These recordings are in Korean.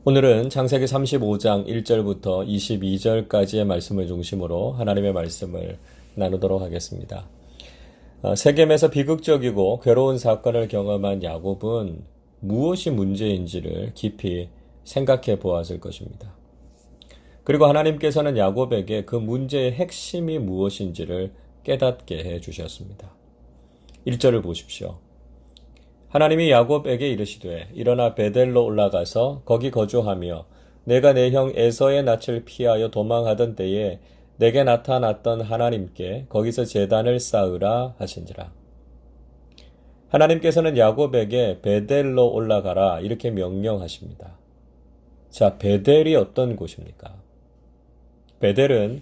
오늘은 창세기 35장 1절부터 22절까지의 말씀을 중심으로 하나님의 말씀을 나누도록 하겠습니다. 세겜에서 비극적이고 괴로운 사건을 경험한 야곱은 무엇이 문제인지를 깊이 생각해 보았을 것입니다. 그리고 하나님께서는 야곱에게 그 문제의 핵심이 무엇인지를 깨닫게 해 주셨습니다. 1절을 보십시오. 하나님이 야곱에게 이르시되 일어나 베델로 올라가서 거기 거주하며 내가 내 형 에서의 낯을 피하여 도망하던 때에 내게 나타났던 하나님께 거기서 제단을 쌓으라 하신지라. 하나님께서는 야곱에게 베델로 올라가라 이렇게 명령하십니다. 자, 베델이 어떤 곳입니까? 베델은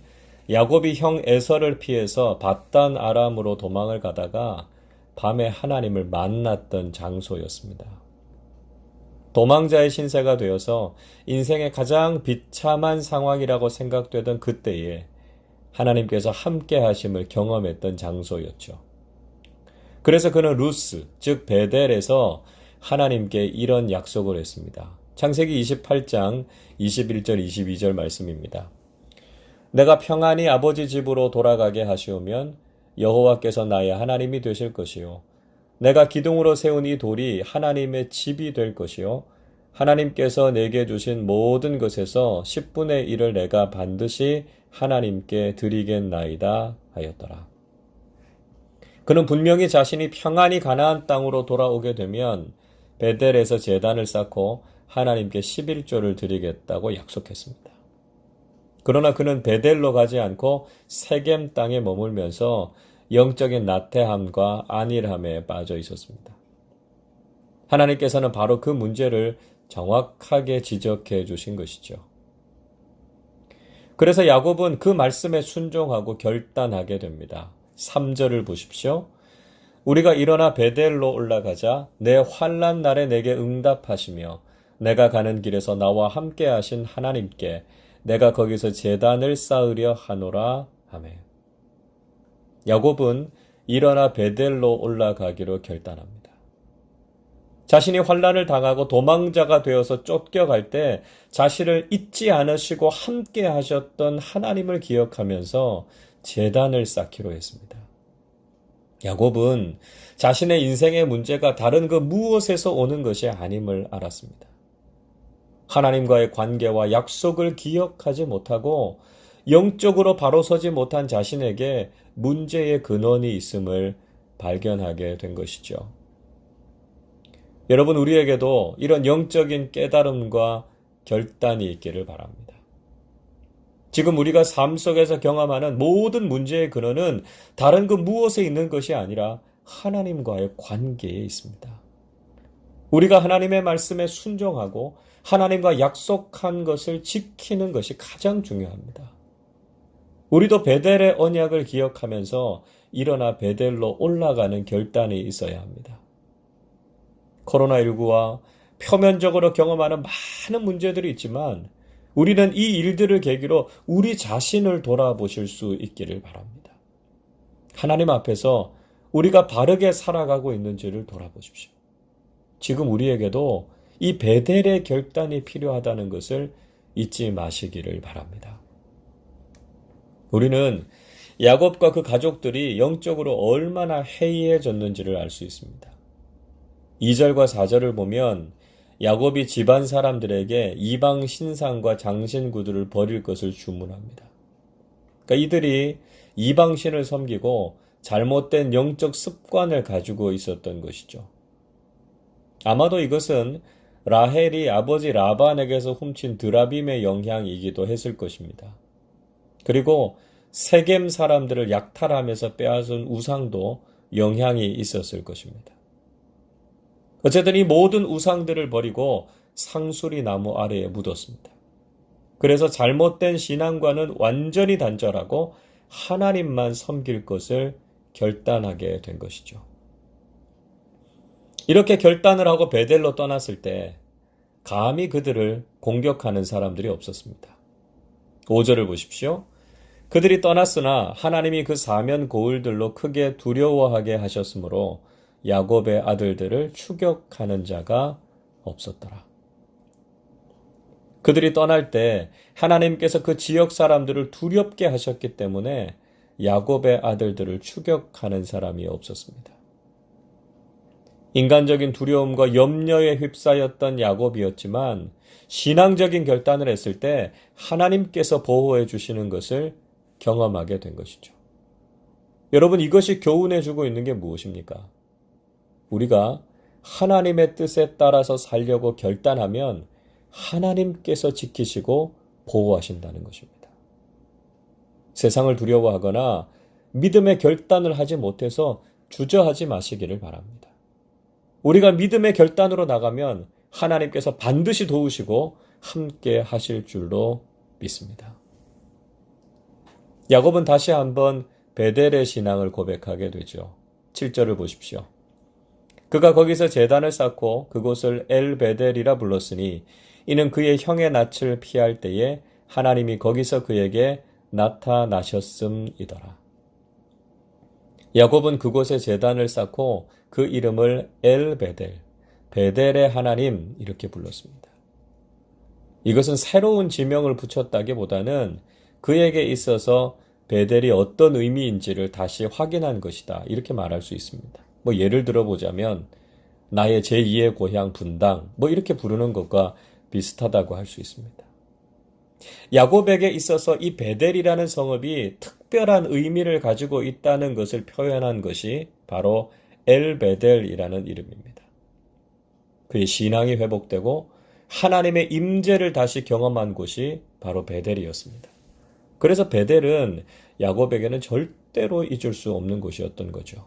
야곱이 형 에서를 피해서 밧단 아람으로 도망을 가다가 밤에 하나님을 만났던 장소였습니다. 도망자의 신세가 되어서 인생의 가장 비참한 상황이라고 생각되던 그때에 하나님께서 함께 하심을 경험했던 장소였죠. 그래서 그는 루스, 즉 베델에서 하나님께 이런 약속을 했습니다. 창세기 28장 21절 22절 말씀입니다. 내가 평안히 아버지 집으로 돌아가게 하시오면 여호와께서 나의 하나님이 되실 것이요 내가 기둥으로 세운 이 돌이 하나님의 집이 될 것이요 하나님께서 내게 주신 모든 것에서 10분의 1을 내가 반드시 하나님께 드리겠나이다 하였더라. 그는 분명히 자신이 평안히 가나안 땅으로 돌아오게 되면 베델에서 제단을 쌓고 하나님께 11조를 드리겠다고 약속했습니다. 그러나 그는 베델로 가지 않고 세겜 땅에 머물면서 영적인 나태함과 안일함에 빠져 있었습니다. 하나님께서는 바로 그 문제를 정확하게 지적해 주신 것이죠. 그래서 야곱은 그 말씀에 순종하고 결단하게 됩니다. 3절을 보십시오. 우리가 일어나 베델로 올라가자 내 환난 날에 내게 응답하시며 내가 가는 길에서 나와 함께 하신 하나님께 내가 거기서 제단을 쌓으려 하노라 하매. 야곱은 일어나 베델로 올라가기로 결단합니다. 자신이 환난을 당하고 도망자가 되어서 쫓겨갈 때 자신을 잊지 않으시고 함께 하셨던 하나님을 기억하면서 제단을 쌓기로 했습니다. 야곱은 자신의 인생의 문제가 다른 그 무엇에서 오는 것이 아님을 알았습니다. 하나님과의 관계와 약속을 기억하지 못하고 영적으로 바로 서지 못한 자신에게 문제의 근원이 있음을 발견하게 된 것이죠. 여러분, 우리에게도 이런 영적인 깨달음과 결단이 있기를 바랍니다. 지금 우리가 삶 속에서 경험하는 모든 문제의 근원은 다른 그 무엇에 있는 것이 아니라 하나님과의 관계에 있습니다. 우리가 하나님의 말씀에 순종하고 하나님과 약속한 것을 지키는 것이 가장 중요합니다. 우리도 베델의 언약을 기억하면서 일어나 베델로 올라가는 결단이 있어야 합니다. 코로나19와 표면적으로 경험하는 많은 문제들이 있지만 우리는 이 일들을 계기로 우리 자신을 돌아보실 수 있기를 바랍니다. 하나님 앞에서 우리가 바르게 살아가고 있는지를 돌아보십시오. 지금 우리에게도 이 베델의 결단이 필요하다는 것을 잊지 마시기를 바랍니다. 우리는 야곱과 그 가족들이 영적으로 얼마나 해이해졌는지를 알 수 있습니다. 2절과 4절을 보면 야곱이 집안 사람들에게 이방 신상과 장신구들을 버릴 것을 주문합니다. 그러니까 이들이 이방 신을 섬기고 잘못된 영적 습관을 가지고 있었던 것이죠. 아마도 이것은 라헬이 아버지 라반에게서 훔친 드라빔의 영향이기도 했을 것입니다. 그리고 세겜 사람들을 약탈하면서 빼앗은 우상도 영향이 있었을 것입니다. 어쨌든 이 모든 우상들을 버리고 상수리 나무 아래에 묻었습니다. 그래서 잘못된 신앙과는 완전히 단절하고 하나님만 섬길 것을 결단하게 된 것이죠. 이렇게 결단을 하고 베델로 떠났을 때 감히 그들을 공격하는 사람들이 없었습니다. 5절을 보십시오. 그들이 떠났으나 하나님이 그 사면 고을들로 크게 두려워하게 하셨으므로 야곱의 아들들을 추격하는 자가 없었더라. 그들이 떠날 때 하나님께서 그 지역 사람들을 두렵게 하셨기 때문에 야곱의 아들들을 추격하는 사람이 없었습니다. 인간적인 두려움과 염려에 휩싸였던 야곱이었지만 신앙적인 결단을 했을 때 하나님께서 보호해 주시는 것을 경험하게 된 것이죠. 여러분, 이것이 교훈해 주고 있는 게 무엇입니까? 우리가 하나님의 뜻에 따라서 살려고 결단하면 하나님께서 지키시고 보호하신다는 것입니다. 세상을 두려워하거나 믿음의 결단을 하지 못해서 주저하지 마시기를 바랍니다. 우리가 믿음의 결단으로 나가면 하나님께서 반드시 도우시고 함께 하실 줄로 믿습니다. 야곱은 다시 한번 베델의 신앙을 고백하게 되죠. 7절을 보십시오. 그가 거기서 제단을 쌓고 그곳을 엘베델이라 불렀으니 이는 그의 형의 낯을 피할 때에 하나님이 거기서 그에게 나타나셨음이더라. 야곱은 그곳에 제단을 쌓고 그 이름을 엘베델, 베델의 하나님 이렇게 불렀습니다. 이것은 새로운 지명을 붙였다기보다는 그에게 있어서 베델이 어떤 의미인지를 다시 확인한 것이다. 이렇게 말할 수 있습니다. 예를 들어보자면 나의 제2의 고향 분당 이렇게 부르는 것과 비슷하다고 할 수 있습니다. 야곱에게 있어서 이 베델이라는 성읍이 특별한 의미를 가지고 있다는 것을 표현한 것이 바로 엘베델이라는 이름입니다. 그의 신앙이 회복되고 하나님의 임재를 다시 경험한 곳이 바로 베델이었습니다. 그래서 베델은 야곱에게는 절대로 잊을 수 없는 곳이었던 거죠.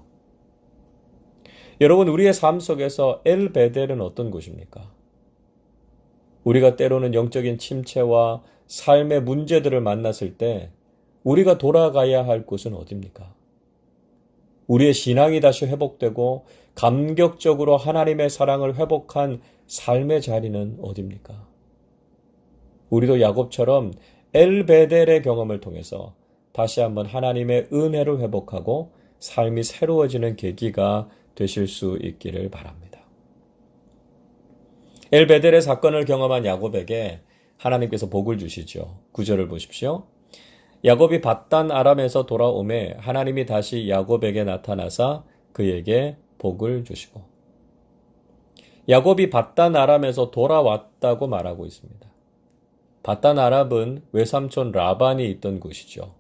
여러분, 우리의 삶 속에서 엘베델은 어떤 곳입니까? 우리가 때로는 영적인 침체와 삶의 문제들을 만났을 때 우리가 돌아가야 할 곳은 어디입니까? 우리의 신앙이 다시 회복되고 감격적으로 하나님의 사랑을 회복한 삶의 자리는 어디입니까? 우리도 야곱처럼 엘베델의 경험을 통해서 다시 한번 하나님의 은혜를 회복하고 삶이 새로워지는 계기가 되실 수 있기를 바랍니다. 엘베델의 사건을 경험한 야곱에게 하나님께서 복을 주시죠. 9절을 보십시오. 야곱이 밧단 아람에서 돌아오매 하나님이 다시 야곱에게 나타나사 그에게 복을 주시고. 야곱이 밧단 아람에서 돌아왔다고 말하고 있습니다. 밧단 아람은 외삼촌 라반이 있던 곳이죠.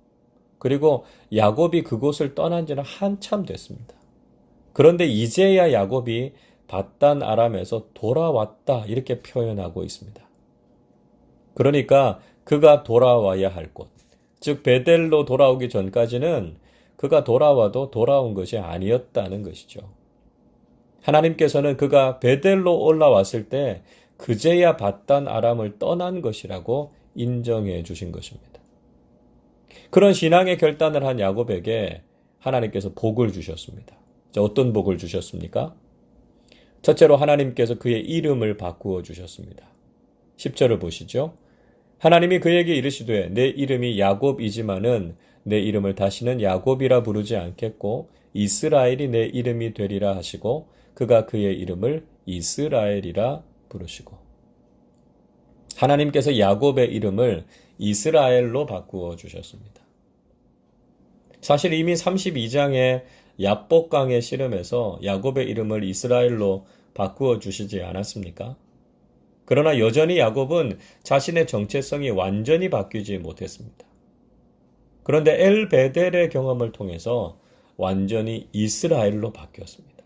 그리고 야곱이 그곳을 떠난 지는 한참 됐습니다. 그런데 이제야 야곱이 밧단 아람에서 돌아왔다 이렇게 표현하고 있습니다. 그러니까 그가 돌아와야 할 곳, 즉 베델로 돌아오기 전까지는 그가 돌아와도 돌아온 것이 아니었다는 것이죠. 하나님께서는 그가 베델로 올라왔을 때 그제야 밧단 아람을 떠난 것이라고 인정해 주신 것입니다. 그런 신앙의 결단을 한 야곱에게 하나님께서 복을 주셨습니다. 자, 어떤 복을 주셨습니까? 첫째로 하나님께서 그의 이름을 바꾸어 주셨습니다. 10절을 보시죠. 하나님이 그에게 이르시되 내 이름이 야곱이지만은 내 이름을 다시는 야곱이라 부르지 않겠고 이스라엘이 내 이름이 되리라 하시고 그가 그의 이름을 이스라엘이라 부르시고. 하나님께서 야곱의 이름을 이스라엘로 바꾸어 주셨습니다. 사실 이미 32장의 야복강의 씨름에서 야곱의 이름을 이스라엘로 바꾸어 주시지 않았습니까? 그러나 여전히 야곱은 자신의 정체성이 완전히 바뀌지 못했습니다. 그런데 엘베델의 경험을 통해서 완전히 이스라엘로 바뀌었습니다.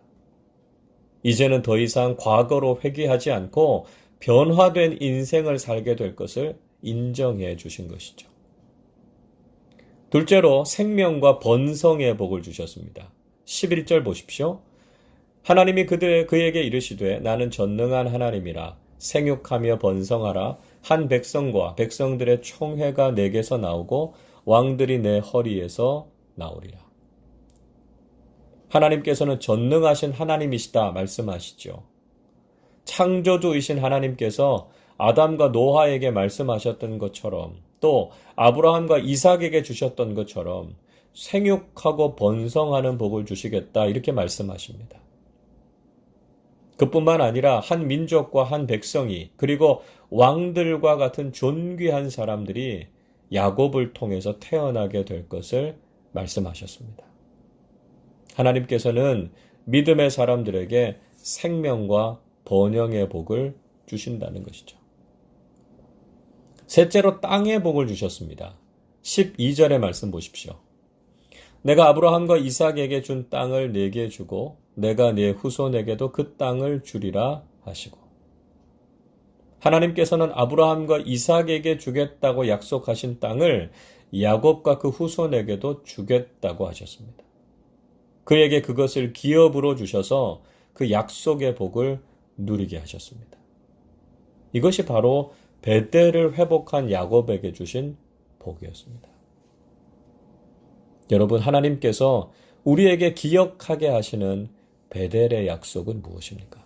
이제는 더 이상 과거로 회귀하지 않고 변화된 인생을 살게 될 것을 인정해 주신 것이죠. 둘째로 생명과 번성의 복을 주셨습니다. 11절 보십시오. 하나님이 그에게 이르시되 나는 전능한 하나님이라 생육하며 번성하라. 한 백성과 백성들의 총회가 내게서 나오고 왕들이 내 허리에서 나오리라. 하나님께서는 전능하신 하나님이시다 말씀하시죠. 창조주이신 하나님께서 아담과 노아에게 말씀하셨던 것처럼 또 아브라함과 이삭에게 주셨던 것처럼 생육하고 번성하는 복을 주시겠다 이렇게 말씀하십니다. 그뿐만 아니라 한 민족과 한 백성이 그리고 왕들과 같은 존귀한 사람들이 야곱을 통해서 태어나게 될 것을 말씀하셨습니다. 하나님께서는 믿음의 사람들에게 생명과 번영의 복을 주신다는 것이죠. 셋째로 땅의 복을 주셨습니다. 12절의 말씀 보십시오. 내가 아브라함과 이삭에게 준 땅을 네게 주고 내가 네 후손에게도 그 땅을 주리라 하시고, 하나님께서는 아브라함과 이삭에게 주겠다고 약속하신 땅을 야곱과 그 후손에게도 주겠다고 하셨습니다. 그에게 그것을 기업으로 주셔서 그 약속의 복을 누리게 하셨습니다. 이것이 바로 베델을 회복한 야곱에게 주신 복이었습니다. 여러분, 하나님께서 우리에게 기억하게 하시는 베델의 약속은 무엇입니까?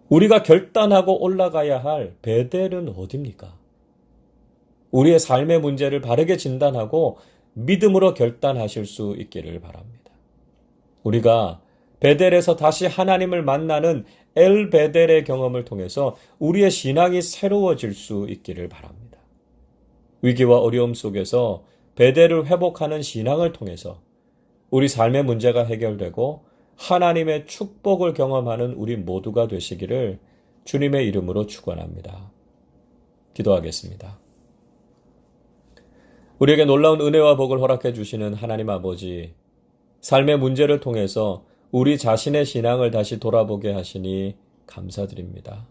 우리가 결단하고 올라가야 할 베델은 어디입니까? 우리의 삶의 문제를 바르게 진단하고 믿음으로 결단하실 수 있기를 바랍니다. 우리가 베델에서 다시 하나님을 만나는 엘 베델의 경험을 통해서 우리의 신앙이 새로워질 수 있기를 바랍니다. 위기와 어려움 속에서 베델을 회복하는 신앙을 통해서 우리 삶의 문제가 해결되고 하나님의 축복을 경험하는 우리 모두가 되시기를 주님의 이름으로 축원합니다. 기도하겠습니다. 우리에게 놀라운 은혜와 복을 허락해 주시는 하나님 아버지, 삶의 문제를 통해서 우리 자신의 신앙을 다시 돌아보게 하시니 감사드립니다.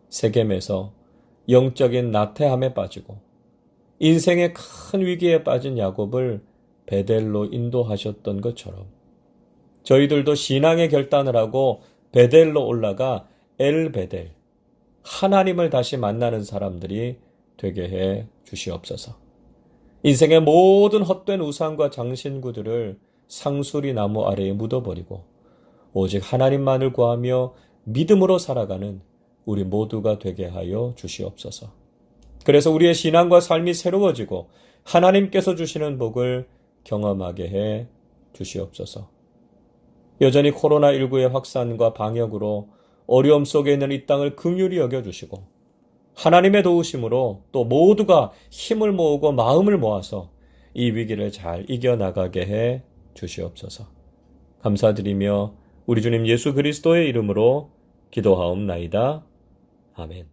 세겜에서 영적인 나태함에 빠지고 인생의 큰 위기에 빠진 야곱을 베델로 인도하셨던 것처럼 저희들도 신앙의 결단을 하고 베델로 올라가 엘 베델, 하나님을 다시 만나는 사람들이 되게 해 주시옵소서. 인생의 모든 헛된 우상과 장신구들을 상수리 나무 아래에 묻어버리고 오직 하나님만을 구하며 믿음으로 살아가는 우리 모두가 되게 하여 주시옵소서. 그래서 우리의 신앙과 삶이 새로워지고 하나님께서 주시는 복을 경험하게 해 주시옵소서. 여전히 코로나19의 확산과 방역으로 어려움 속에 있는 이 땅을 긍휼히 여겨주시고 하나님의 도우심으로 또 모두가 힘을 모으고 마음을 모아서 이 위기를 잘 이겨나가게 해 주시옵소서. 감사드리며 우리 주님 예수 그리스도의 이름으로 기도하옵나이다. 아멘.